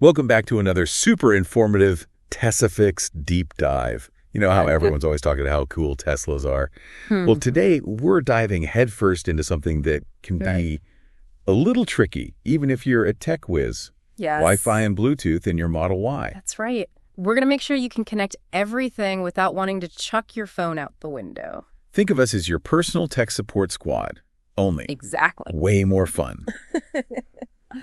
Welcome back to another super informative Tesifix deep dive. You know how everyone's always talking about how cool Teslas are. Well, today we're diving headfirst into something that can be a little tricky, even if you're a tech whiz. Yes. Wi-Fi and Bluetooth in your Model Y. That's right. We're going to make sure you can connect everything without wanting to chuck your phone out the window. Think of us as your personal tech support squad, only Exactly. way more fun.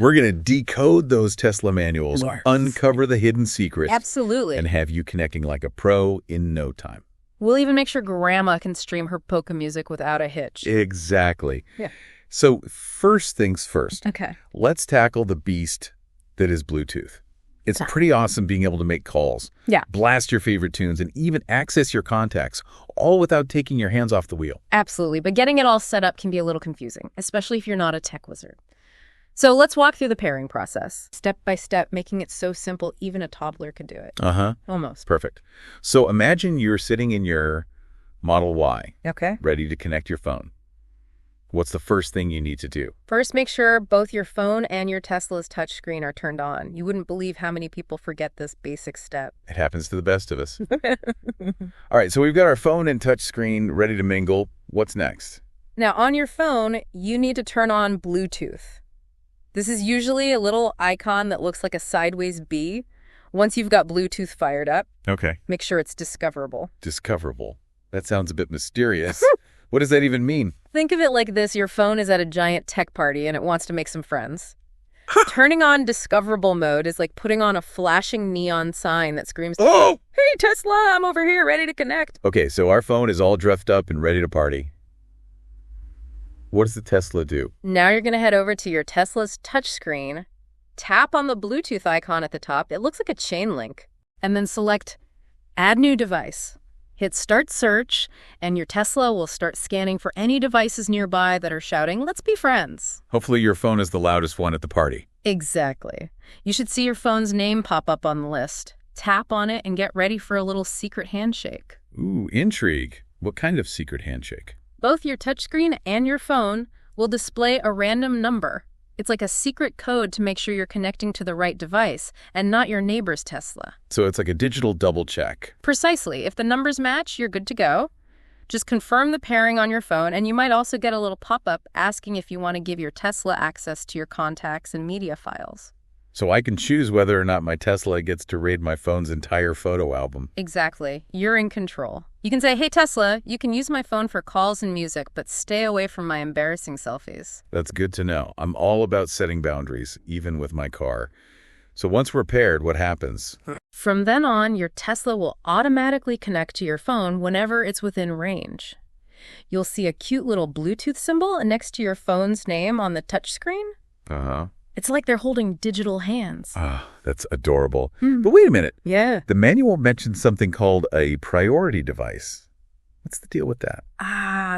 We're going to decode those Tesla manuals, uncover the hidden secrets, Absolutely. and have you connecting like a pro in no time. We'll even make sure Grandma can stream her polka music without a hitch. Exactly. Yeah. So first things first, Okay. let's tackle the beast that is Bluetooth. It's pretty awesome being able to make calls, blast your favorite tunes, and even access your contacts, all without taking your hands off the wheel. Absolutely. But getting it all set up can be a little confusing, especially if you're not a tech wizard. So let's walk through the pairing process, step by step, making it so simple even a toddler could do it. Almost. Perfect. So imagine you're sitting in your Model Y, Okay. ready to connect your phone. What's the first thing you need to do? First, make sure both your phone and your Tesla's touchscreen are turned on. You wouldn't believe how many people forget this basic step. It happens to the best of us. All right, so we've got our phone and touchscreen ready to mingle. What's next? Now, on your phone, you need to turn on Bluetooth. This is usually a little icon that looks like a sideways B. Once you've got Bluetooth fired up, Okay. make sure it's discoverable. Discoverable. That sounds a bit mysterious. What does that even mean? Think of it like this. Your phone is at a giant tech party and it wants to make some friends. Turning on discoverable mode is like putting on a flashing neon sign that screams, Oh! "Hey, Tesla, I'm over here ready to connect." Okay, so our phone is all dressed up and ready to party. What does the Tesla do? Now you're going to head over to your Tesla's touchscreen, tap on the Bluetooth icon at the top. It looks like a chain link. And then select Add New Device. Hit Start Search, and your Tesla will start scanning for any devices nearby that are shouting, "Let's be friends." Hopefully your phone is the loudest one at the party. Exactly. You should see your phone's name pop up on the list. Tap on it and get ready for a little secret handshake. Ooh, intrigue. What kind of secret handshake? Both your touchscreen and your phone will display a random number. It's like a secret code to make sure you're connecting to the right device and not your neighbor's Tesla. So it's like a digital double check. Precisely. If the numbers match, you're good to go. Just confirm the pairing on your phone, and you might also get a little pop-up asking if you want to give your Tesla access to your contacts and media files. So I can choose whether or not my Tesla gets to raid my phone's entire photo album. Exactly. You're in control. You can say, "Hey, Tesla, you can use my phone for calls and music, but stay away from my embarrassing selfies." That's good to know. I'm all about setting boundaries, even with my car. So once we're paired, what happens? From then on, your Tesla will automatically connect to your phone whenever it's within range. You'll see a cute little Bluetooth symbol next to your phone's name on the touchscreen. Uh-huh. It's like they're holding digital hands. Ah, that's adorable. But wait a minute. Yeah. The manual mentions something called a priority device. What's the deal with that?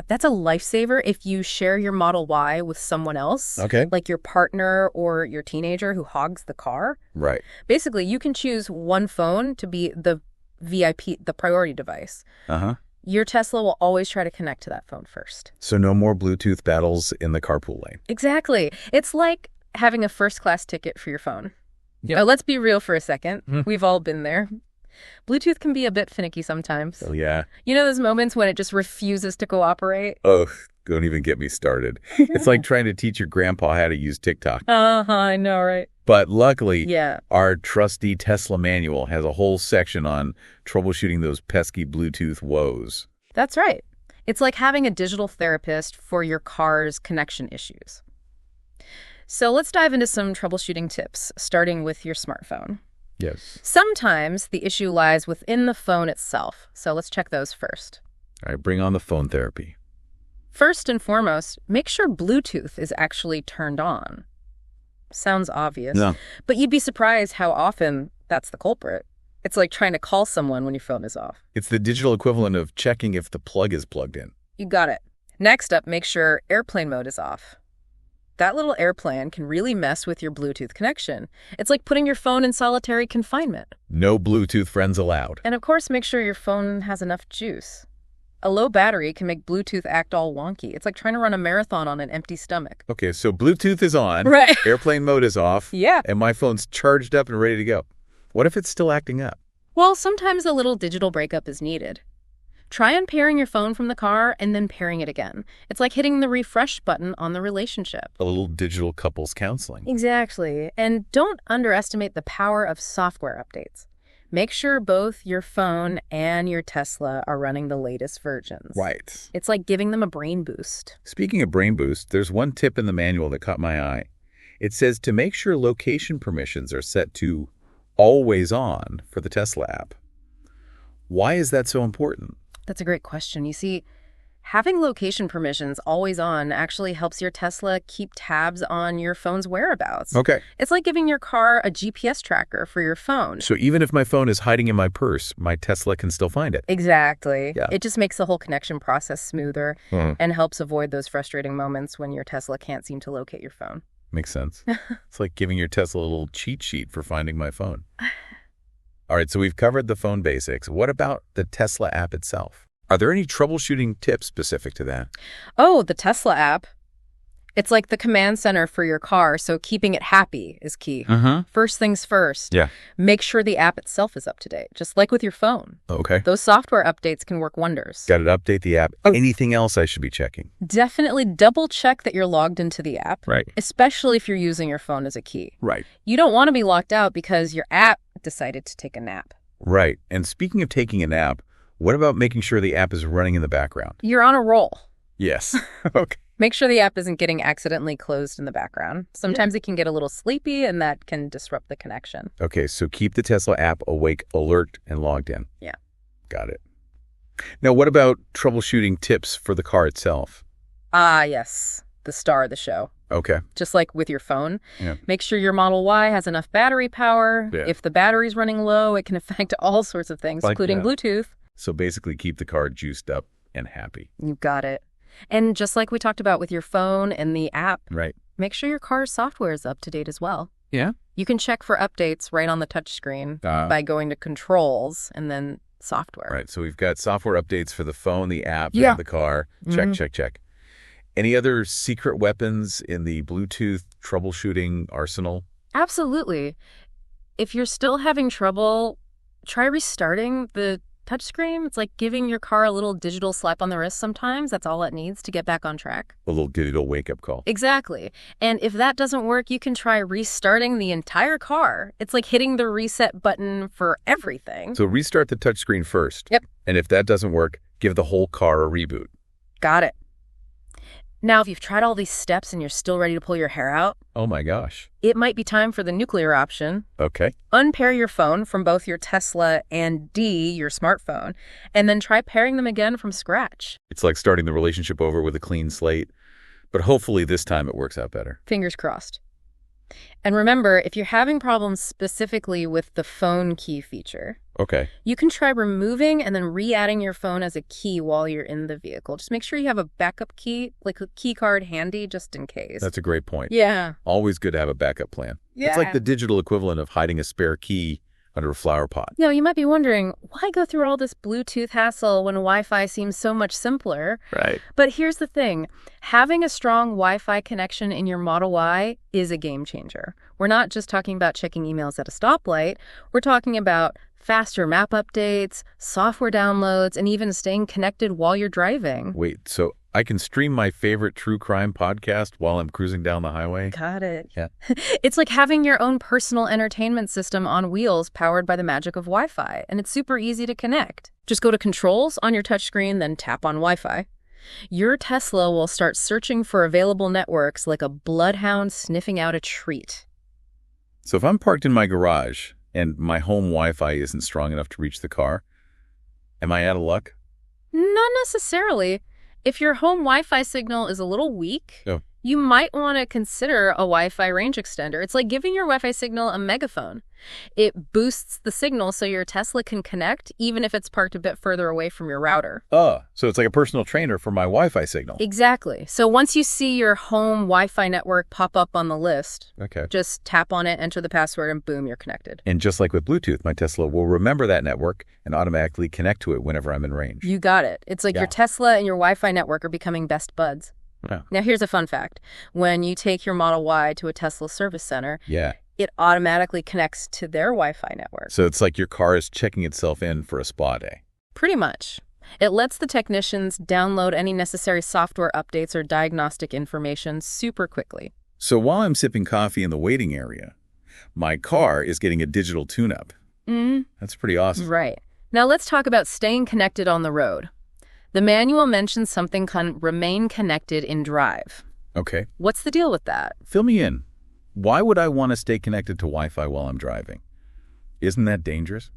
That's a lifesaver if you share your Model Y with someone else. Okay. Like your partner or your teenager who hogs the car. Right. Basically, you can choose one phone to be the VIP, the priority device. Uh-huh. Your Tesla will always try to connect to that phone first. So no more Bluetooth battles in the carpool lane. Exactly. It's like having a first-class ticket for your phone. Yep. Let's be real for a second. We've all been there. Bluetooth can be a bit finicky sometimes. Oh, yeah. You know those moments when it just refuses to cooperate? Oh, don't even get me started. It's like trying to teach your grandpa how to use TikTok. I know, right? But luckily, Yeah. our trusty Tesla manual has a whole section on troubleshooting those pesky Bluetooth woes. That's right. It's like having a digital therapist for your car's connection issues. So let's dive into some troubleshooting tips, starting with your smartphone. Yes. Sometimes the issue lies within the phone itself, so let's check those first. All right, bring on the phone therapy. First and foremost, make sure Bluetooth is actually turned on. Sounds obvious, No. but you'd be surprised how often that's the culprit. It's like trying to call someone when your phone is off. It's the digital equivalent of checking if the plug is plugged in. You got it. Next up, make sure airplane mode is off. That little airplane can really mess with your Bluetooth connection. It's like putting your phone in solitary confinement. No Bluetooth friends allowed. And of course, make sure your phone has enough juice. A low battery can make Bluetooth act all wonky. It's like trying to run a marathon on an empty stomach. Okay, so Bluetooth is on, Right. airplane mode is off, Yeah. and my phone's charged up and ready to go. What if it's still acting up? Well, sometimes a little digital breakup is needed. Try unpairing your phone from the car and then pairing it again. It's like hitting the refresh button on the relationship. A little digital couples counseling. Exactly. And don't underestimate the power of software updates. Make sure both your phone and your Tesla are running the latest versions. Right. It's like giving them a brain boost. Speaking of brain boost, there's one tip in the manual that caught my eye. It says to make sure location permissions are set to always on for the Tesla app. Why is that so important? That's a great question. You see, having location permissions always on actually helps your Tesla keep tabs on your phone's whereabouts. Okay. It's like giving your car a GPS tracker for your phone. So even if my phone is hiding in my purse, my Tesla can still find it. Exactly. Yeah. It just makes the whole connection process smoother and helps avoid those frustrating moments when your Tesla can't seem to locate your phone. Makes sense. It's like giving your Tesla a little cheat sheet for finding my phone. All right, so we've covered the phone basics. What about the Tesla app itself? Are there any troubleshooting tips specific to that? Oh, the Tesla app. It's like the command center for your car, so keeping it happy is key. First things first. Yeah. Make sure the app itself is up to date, just like with your phone. Okay. Those software updates can work wonders. Got to update the app. Anything else I should be checking? Definitely double check that you're logged into the app, Right. especially if you're using your phone as a key. Right. You don't want to be locked out because your app decided to take a nap. Right. And speaking of taking a nap, what about making sure the app is running in the background? You're on a roll. Yes. Okay. Make sure the app isn't getting accidentally closed in the background. Sometimes it can get a little sleepy, and that can disrupt the connection. Okay, so keep the Tesla app awake, alert, and logged in. Yeah. Got it. Now, what about troubleshooting tips for the car itself? Ah, yes. The star of the show. Okay. Just like with your phone. Yeah. Make sure your Model Y has enough battery power. Yeah. If the battery's running low, it can affect all sorts of things, including Bluetooth. So basically keep the car juiced up and happy. You got it. And just like we talked about with your phone and the app, Right. make sure your car's software is up to date as well. Yeah. You can check for updates right on the touchscreen by going to Controls and then Software. Right. So we've got software updates for the phone, the app, Yeah. and the car. Check, check. Any other secret weapons in the Bluetooth troubleshooting arsenal? Absolutely. If you're still having trouble, try restarting the touchscreen. It's like giving your car a little digital slap on the wrist sometimes. That's all it needs to get back on track. A little digital wake-up call. Exactly. And if that doesn't work, you can try restarting the entire car. It's like hitting the reset button for everything. So restart the touchscreen first. Yep. And if that doesn't work, give the whole car a reboot. Got it. Now, if you've tried all these steps and you're still ready to pull your hair out, Oh my gosh. it might be time for the nuclear option. Okay. Unpair your phone from both your Tesla and your smartphone, and then try pairing them again from scratch. It's like starting the relationship over with a clean slate, but hopefully this time it works out better. Fingers crossed. And remember, if you're having problems specifically with the phone key feature, Okay. you can try removing and then re-adding your phone as a key while you're in the vehicle. Just make sure you have a backup key, like a key card handy just in case. That's a great point. Yeah. Always good to have a backup plan. Yeah. It's like the digital equivalent of hiding a spare key under a flower pot. Now, you might be wondering, why go through all this Bluetooth hassle when Wi-Fi seems so much simpler? Right. But here's the thing. Having a strong Wi-Fi connection in your Model Y is a game changer. We're not just talking about checking emails at a stoplight. We're talking about faster map updates, software downloads, and even staying connected while you're driving. Wait, so I can stream my favorite true crime podcast while I'm cruising down the highway? Got it. Yeah. It's like having your own personal entertainment system on wheels powered by the magic of Wi-Fi, and it's super easy to connect. Just go to Controls on your touchscreen, then tap on Wi-Fi. Your Tesla will start searching for available networks like a bloodhound sniffing out a treat. So if I'm parked in my garage and my home Wi-Fi isn't strong enough to reach the car, am I out of luck? Not necessarily. If your home Wi-Fi signal is a little weak, Oh. You might want to consider a Wi-Fi range extender. It's like giving your Wi-Fi signal a megaphone. It boosts the signal so your Tesla can connect even if it's parked a bit further away from your router. Oh, so it's like a personal trainer for my Wi-Fi signal. Exactly. So once you see your home Wi-Fi network pop up on the list, just tap on it, enter the password, and boom, you're connected. And just like with Bluetooth, my Tesla will remember that network and automatically connect to it whenever I'm in range. You got it. It's like your Tesla and your Wi-Fi network are becoming best buds. Yeah. Now, here's a fun fact. When you take your Model Y to a Tesla service center, it automatically connects to their Wi-Fi network. So it's like your car is checking itself in for a spa day. Pretty much. It lets the technicians download any necessary software updates or diagnostic information super quickly. So while I'm sipping coffee in the waiting area, my car is getting a digital tune-up. That's pretty awesome. Right. Now let's talk about staying connected on the road. The manual mentions something called remain connected in drive. Okay. What's the deal with that? Fill me in. Why would I want to stay connected to Wi-Fi while I'm driving? Isn't that dangerous?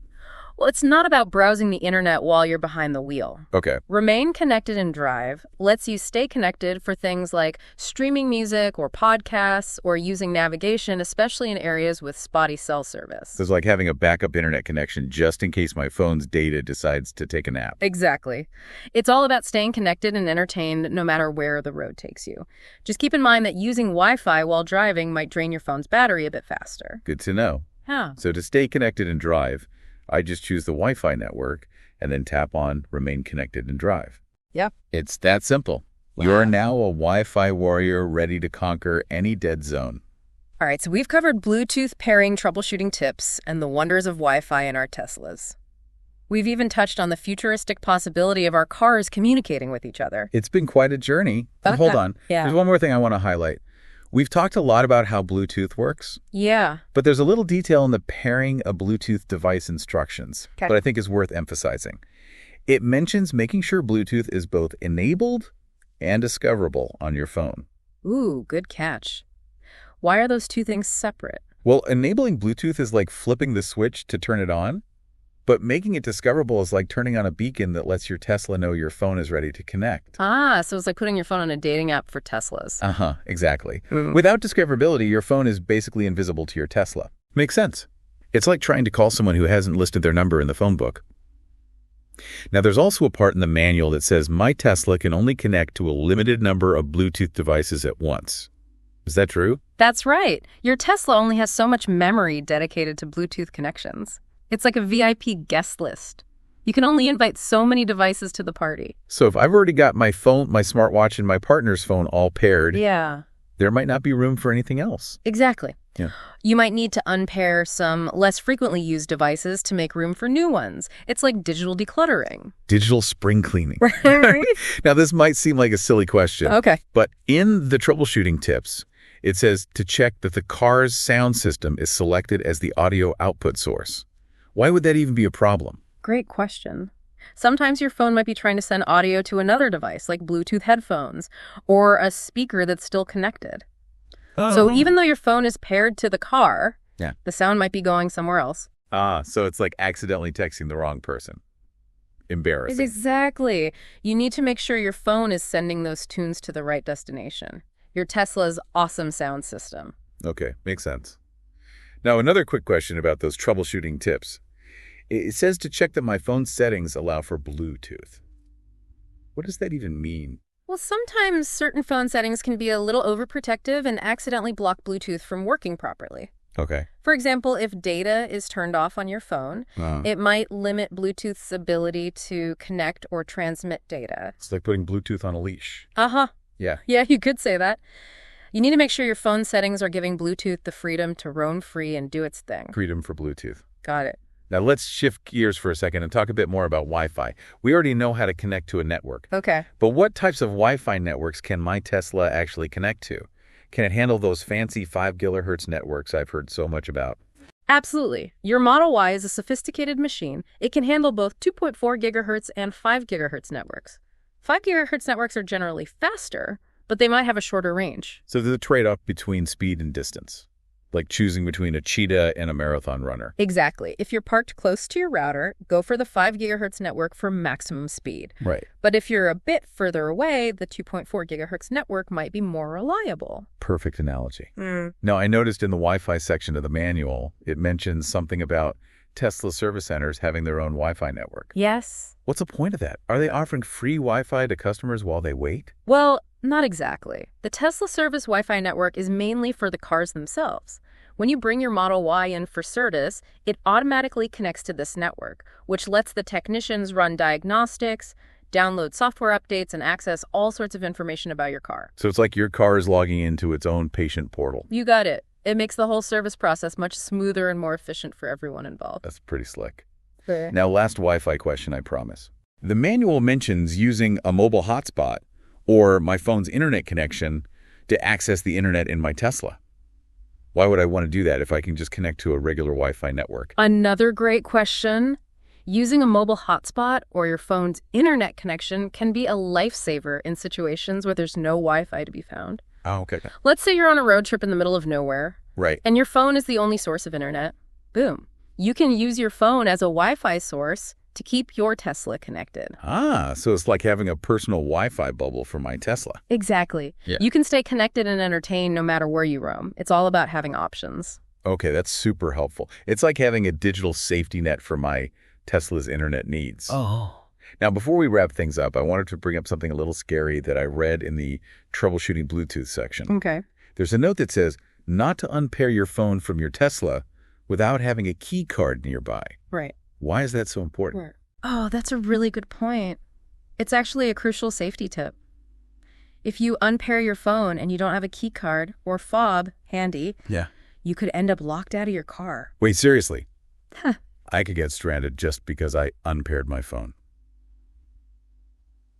Well, it's not about browsing the internet while you're behind the wheel. Okay. Remain connected in drive lets you stay connected for things like streaming music or podcasts or using navigation, especially in areas with spotty cell service. So it's like having a backup internet connection just in case my phone's data decides to take a nap. Exactly. It's all about staying connected and entertained no matter where the road takes you. Just keep in mind that using Wi-Fi while driving might drain your phone's battery a bit faster. Good to know. Yeah. So to stay connected and drive, I just choose the Wi-Fi network and then tap on Remain Connected and Drive. Yep. It's that simple. Wow. You're now a Wi-Fi warrior ready to conquer any dead zone. All right, so we've covered Bluetooth pairing troubleshooting tips and the wonders of Wi-Fi in our Teslas. We've even touched on the futuristic possibility of our cars communicating with each other. It's been quite a journey. But hold on. There's one more thing I want to highlight. We've talked a lot about how Bluetooth works. Yeah. But there's a little detail in the pairing a Bluetooth device instructions that I think is worth emphasizing. It mentions making sure Bluetooth is both enabled and discoverable on your phone. Ooh, good catch. Why are those two things separate? Well, enabling Bluetooth is like flipping the switch to turn it on, but making it discoverable is like turning on a beacon that lets your Tesla know your phone is ready to connect. Ah, so it's like putting your phone on a dating app for Teslas. Exactly. Without discoverability, your phone is basically invisible to your Tesla. Makes sense. It's like trying to call someone who hasn't listed their number in the phone book. Now, there's also a part in the manual that says my Tesla can only connect to a limited number of Bluetooth devices at once. Is that true? That's right. Your Tesla only has so much memory dedicated to Bluetooth connections. It's like a VIP guest list. You can only invite so many devices to the party. So if I've already got my phone, my smartwatch, and my partner's phone all paired, there might not be room for anything else. Exactly. Yeah. You might need to unpair some less frequently used devices to make room for new ones. It's like digital decluttering. Digital spring cleaning. Right. Now, this might seem like a silly question. Okay. But in the troubleshooting tips, it says to check that the car's sound system is selected as the audio output source. Why would that even be a problem? Great question. Sometimes your phone might be trying to send audio to another device, like Bluetooth headphones, or a speaker that's still connected. So even though your phone is paired to the car, the sound might be going somewhere else. So it's like accidentally texting the wrong person. Embarrassing. Exactly. You need to make sure your phone is sending those tunes to the right destination. Your Tesla's awesome sound system. Okay, makes sense. Now, another quick question about those troubleshooting tips. It says to check that my phone's settings allow for Bluetooth. What does that even mean? Well, sometimes certain phone settings can be a little overprotective and accidentally block Bluetooth from working properly. Okay. For example, if data is turned off on your phone, it might limit Bluetooth's ability to connect or transmit data. It's like putting Bluetooth on a leash. Yeah, you could say that. You need to make sure your phone settings are giving Bluetooth the freedom to roam free and do its thing. Freedom for Bluetooth. Got it. Now, let's shift gears for a second and talk a bit more about Wi-Fi. We already know how to connect to a network. Okay. But what types of Wi-Fi networks can my Tesla actually connect to? Can it handle those fancy 5 gigahertz networks I've heard so much about? Absolutely. Your Model Y is a sophisticated machine. It can handle both 2.4 gigahertz and 5 gigahertz networks. 5 gigahertz networks are generally faster, but they might have a shorter range. So there's a trade-off between speed and distance. like choosing between a cheetah and a marathon runner. Exactly. If you're parked close to your router, go for the 5 gigahertz network for maximum speed. Right. But if you're a bit further away, the 2.4 gigahertz network might be more reliable. Perfect analogy. Now, I noticed in the Wi-Fi section of the manual, it mentions something about Tesla service centers having their own Wi-Fi network. Yes. What's the point of that? Are they offering free Wi-Fi to customers while they wait? Well, not exactly. The Tesla service Wi-Fi network is mainly for the cars themselves. When you bring your Model Y in for service, it automatically connects to this network, which lets the technicians run diagnostics, download software updates, and access all sorts of information about your car. So it's like your car is logging into its own patient portal. You got it. It makes the whole service process much smoother and more efficient for everyone involved. That's pretty slick. Fair. Now, last Wi-Fi question, I promise. The manual mentions using a mobile hotspot or my phone's internet connection to access the internet in my Tesla. Why would I want to do that if I can just connect to a regular Wi-Fi network? Another great question. Using a mobile hotspot or your phone's internet connection can be a lifesaver in situations where there's no Wi-Fi to be found. Oh, okay. Let's say you're on a road trip in the middle of nowhere. Right. And your phone is the only source of internet. Boom. You can use your phone as a Wi-Fi source to keep your Tesla connected. Ah, so it's like having a personal Wi-Fi bubble for my Tesla. Exactly. Yeah. You can stay connected and entertained no matter where you roam. It's all about having options. Okay, that's super helpful. It's like having a digital safety net for my Tesla's internet needs. Oh. Now, before we wrap things up, I wanted to bring up something a little scary that I read in the troubleshooting Bluetooth section. Okay. There's a note that says not to unpair your phone from your Tesla without having a key card nearby. Right. Why is that so important? Oh, that's a really good point. It's actually a crucial safety tip. If you unpair your phone and you don't have a key card or fob handy, Yeah. you could end up locked out of your car. Wait, seriously? I could get stranded just because I unpaired my phone.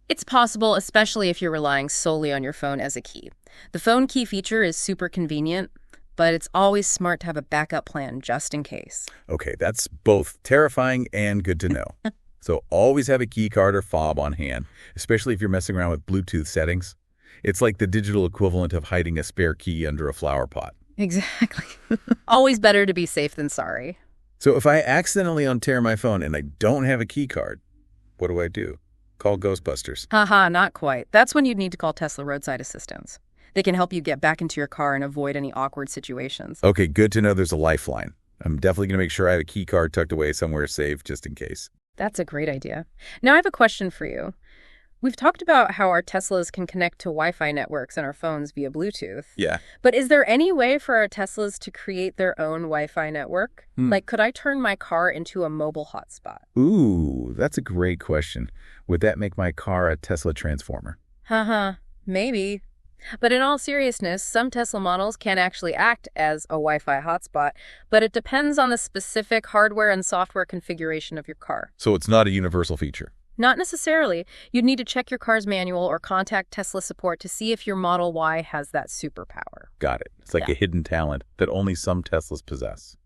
It's possible, especially if you're relying solely on your phone as a key. The phone key feature is super convenient, but it's always smart to have a backup plan just in case. Okay, that's both terrifying and good to know. So always have a key card or fob on hand, especially if you're messing around with Bluetooth settings. It's like the digital equivalent of hiding a spare key under a flower pot. Exactly. Always better to be safe than sorry. So if I accidentally untear my phone and I don't have a key card, what do I do? Call Ghostbusters. Haha, not quite. That's when you'd need to call Tesla roadside assistance. They can help you get back into your car and avoid any awkward situations. Okay, good to know there's a lifeline. I'm definitely going to make sure I have a key card tucked away somewhere safe just in case. That's a great idea. Now I have a question for you. We've talked about how our Teslas can connect to Wi-Fi networks and our phones via Bluetooth. Yeah. But is there any way for our Teslas to create their own Wi-Fi network? Like, could I turn my car into a mobile hotspot? Ooh, that's a great question. Would that make my car a Tesla transformer? Haha, maybe. But in all seriousness, some Tesla models can actually act as a Wi-Fi hotspot, but it depends on the specific hardware and software configuration of your car. So it's not a universal feature? Not necessarily. You'd need to check your car's manual or contact Tesla support to see if your Model Y has that superpower. Got it. It's like a hidden talent that only some Teslas possess.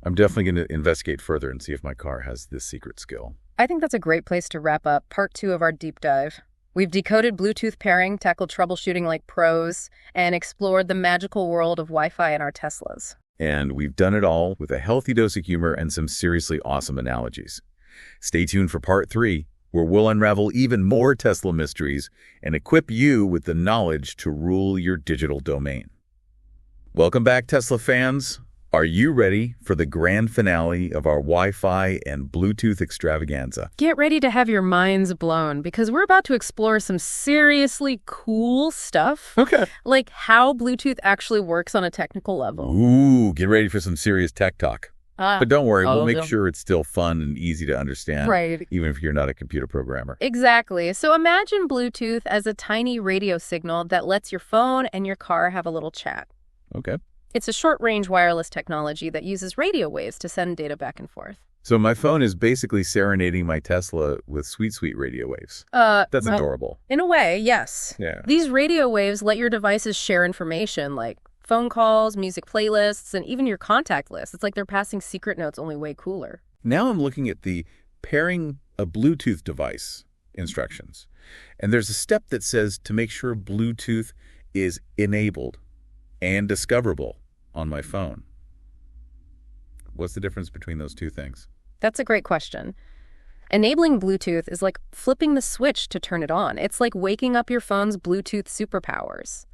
I'm definitely going to investigate further and see if my car has this secret skill. I think that's a great place to wrap up part 2 of our deep dive. We've decoded Bluetooth pairing, tackled troubleshooting like pros, and explored the magical world of Wi-Fi in our Teslas. And we've done it all with a healthy dose of humor and some seriously awesome analogies. Stay tuned for part 3, where we'll unravel even more Tesla mysteries and equip you with the knowledge to rule your digital domain. Welcome back, Tesla fans. Are you ready for the grand finale of our Wi-Fi and Bluetooth extravaganza? Get ready to have your minds blown, because we're about to explore some seriously cool stuff. Okay. Like how Bluetooth actually works on a technical level. Ooh, get ready for some serious tech talk. But don't worry, we'll make sure it's still fun and easy to understand, right, even if you're not a computer programmer. Exactly. So imagine Bluetooth as a tiny radio signal that lets your phone and your car have a little chat. Okay. It's a short-range wireless technology that uses radio waves to send data back and forth. So my phone is basically serenading my Tesla with sweet, sweet radio waves. That's adorable. In a way, yes. Yeah. These radio waves let your devices share information like phone calls, music playlists, and even your contact list. It's like they're passing secret notes, only way cooler. Now I'm looking at the pairing a Bluetooth device instructions. And there's a step that says to make sure Bluetooth is enabled and discoverable on my phone. What's the difference between those two things? That's a great question. Enabling Bluetooth is like flipping the switch to turn it on. It's like waking up your phone's Bluetooth superpowers.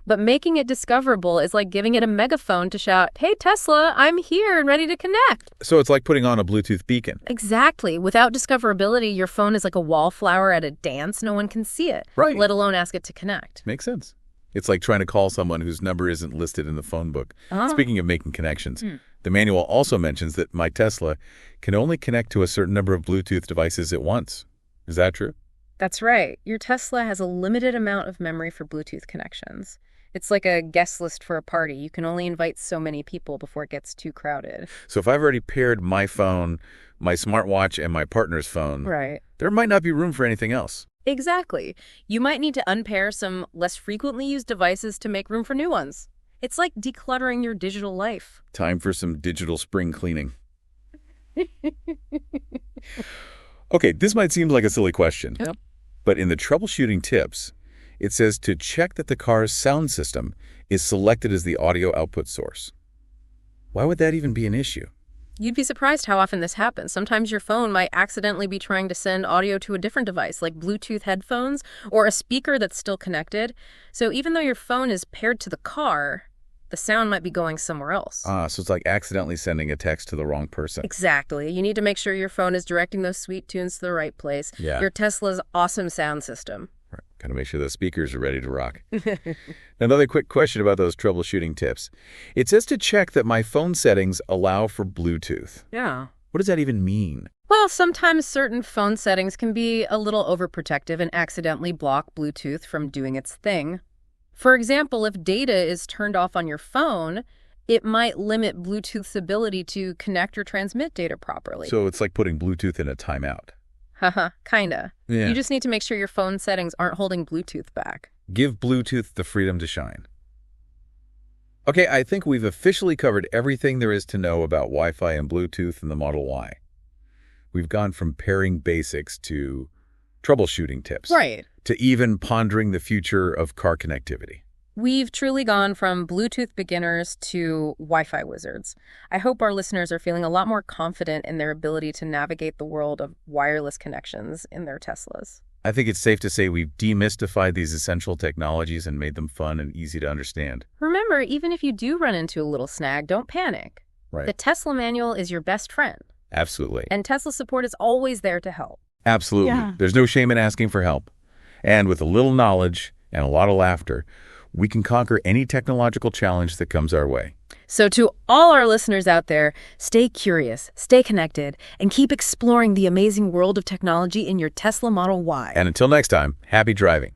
But making it discoverable is like giving it a megaphone to shout, "Hey, Tesla, I'm here and ready to connect." So it's like putting on a Bluetooth beacon. Exactly. Without discoverability, your phone is like a wallflower at a dance. No one can see it, Right. let alone ask it to connect. Makes sense. It's like trying to call someone whose number isn't listed in the phone book. Speaking of making connections, the manual also mentions that my Tesla can only connect to a certain number of Bluetooth devices at once. Is that true? That's right. Your Tesla has a limited amount of memory for Bluetooth connections. It's like a guest list for a party. You can only invite so many people before it gets too crowded. So if I've already paired my phone, my smartwatch, and my partner's phone, Right. there might not be room for anything else. Exactly. You might need to unpair some less frequently used devices to make room for new ones. It's like decluttering your digital life. Time for some digital spring cleaning. Okay, this might seem like a silly question, Yep. but in the troubleshooting tips, it says to check that the car's sound system is selected as the audio output source. Why would that even be an issue? You'd be surprised how often this happens. Sometimes your phone might accidentally be trying to send audio to a different device, like Bluetooth headphones or a speaker that's still connected. So even though your phone is paired to the car, the sound might be going somewhere else. So it's like accidentally sending a text to the wrong person. Exactly. You need to make sure your phone is directing those sweet tunes to the right place. Yeah. Your Tesla's awesome sound system. Right. Got to make sure the speakers are ready to rock. Another quick question about those troubleshooting tips. It says to check that my phone settings allow for Bluetooth. Yeah. What does that even mean? Well, sometimes certain phone settings can be a little overprotective and accidentally block Bluetooth from doing its thing. For example, if data is turned off on your phone, it might limit Bluetooth's ability to connect or transmit data properly. So it's like putting Bluetooth in a timeout. Haha, kinda. Yeah. You just need to make sure your phone settings aren't holding Bluetooth back. Give Bluetooth the freedom to shine. Okay, I think we've officially covered everything there is to know about Wi-Fi and Bluetooth in the Model Y. We've gone from pairing basics to troubleshooting tips. Right. To even pondering the future of car connectivity. We've truly gone from Bluetooth beginners to Wi-Fi wizards. I hope our listeners are feeling a lot more confident in their ability to navigate the world of wireless connections in their Teslas. I think it's safe to say we've demystified these essential technologies and made them fun and easy to understand. Remember, even if you do run into a little snag, don't panic. Right. The Tesla manual is your best friend, Absolutely. and Tesla support is always there to help. Absolutely. Yeah. There's no shame in asking for help. And with a little knowledge and a lot of laughter, we can conquer any technological challenge that comes our way. So to all our listeners out there, stay curious, stay connected, and keep exploring the amazing world of technology in your Tesla Model Y. And until next time, happy driving.